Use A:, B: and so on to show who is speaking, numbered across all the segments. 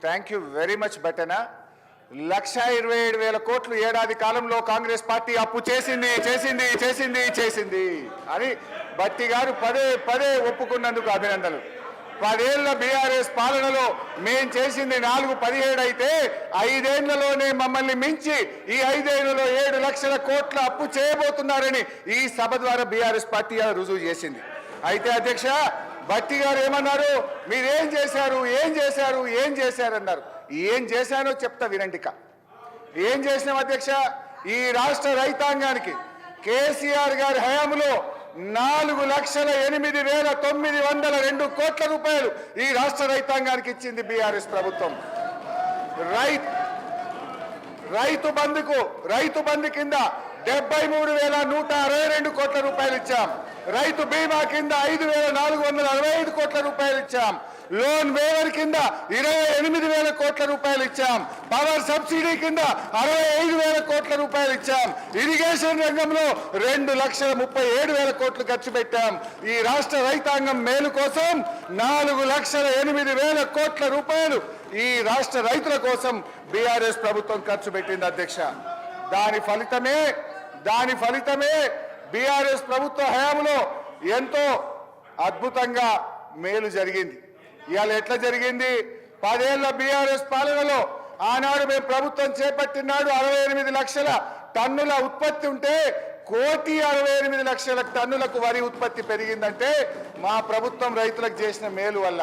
A: Thank you very much బెటనా. 1,27,000 కోట్లు ఏడాది కాలంలో కాంగ్రెస్ పార్టీ అప్పు చేసింది చేసింది చేసింది చేసింది అని బట్టి గారు పదే పదే ఒప్పుకున్నందుకు అభినందనలు. 10 ఏళ్ల బీఆర్ఎస్ పాలనలో మేం చేసింది 417 అయితే 5 ఏళ్లలోనే మమ్మల్ని మించి ఈ 5 ఏళ్లలో 7 లక్షల కోట్ల అప్పు చేయబోతున్నారని ఈ సభ ద్వారా బీఆర్ఎస్ పార్టీ రుజువు చేసింది. అయితే అధ్యక్ష బట్టి గారు ఏమన్నారు, మీరేం చేశారు ఏం చేశారు ఏం చేశారన్నారు. ఏం చేశానో చెప్తా వినండిక. ఏం చేసినాం అధ్యక్ష, ఈ రాష్ట్ర రైతాంగానికి కేసీఆర్ గారి హయాంలో 4,08,902 కోట్ల రూపాయలు ఈ రాష్ట్ర రైతాంగానికి ఇచ్చింది బీఆర్ఎస్ ప్రభుత్వం. రైతు బంధు కింద 73,162 కోట్ల రూపాయలు ఇచ్చాం. రైతు బీమా కింద 5,465 కోట్ల రూపాయలు ఇచ్చాం. లోన్ వేవర్ కింద 28,000 కోట్ల రూపాయలు ఇచ్చాం. పవర్ సబ్సిడీ కింద 65,000 కోట్ల రూపాయలు ఇచ్చాం. ఇరిగేషన్ రంగంలో 2,37,000 కోట్లు ఖర్చు పెట్టాం. ఈ రాష్ట్ర రైతాంగం మేలు కోసం 4,08,000 కోట్ల రూపాయలు ఈ రాష్ట్ర రైతుల కోసం బీఆర్ఎస్ ప్రభుత్వం ఖర్చు పెట్టింది అధ్యక్ష. దాని ఫలితమే బీఆర్ఎస్ ప్రభుత్వ హయాంలో ఎంతో అద్భుతంగా మేలు జరిగింది. ఇవాళ ఎట్లా జరిగింది, 10 ఏళ్ల బీఆర్ఎస్ పాలనలో ఆనాడు మేము ప్రభుత్వం చేపట్టినాడు 68 లక్షల టన్నుల ఉత్పత్తి ఉంటే 1,68,00,000 టన్నులకు వరి ఉత్పత్తి పెరిగిందంటే మా ప్రభుత్వం రైతులకు చేసిన మేలు వల్ల.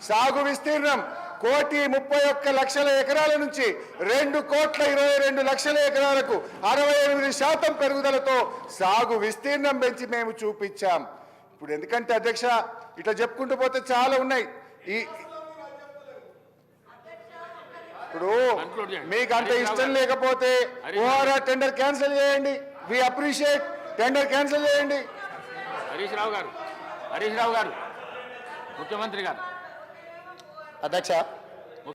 A: సాగు విస్తీర్ణం 1,31,00,000 ఎకరాల నుంచి 2,22,00,000 ఎకరాలకు 68% పెరుగుదలతో సాగు విస్తీర్ణం పెంచి మేము చూపించాం. ఇప్పుడు ఎందుకంటే అధ్యక్ష ఇట్లా చెప్పుకుంటూ పోతే చాలా ఉన్నాయి. ఇప్పుడు మీకు అంత ఇష్టం లేకపోతే ఓఆర్ఆర్ టెండర్ క్యాన్సిల్ చేయండి. వి అప్రిషియేట్, టెండర్ క్యాన్సిల్ చేయండి.
B: హరీష్ రావు గారు ముఖ్యమంత్రి గారు.
C: అధ్యక్ష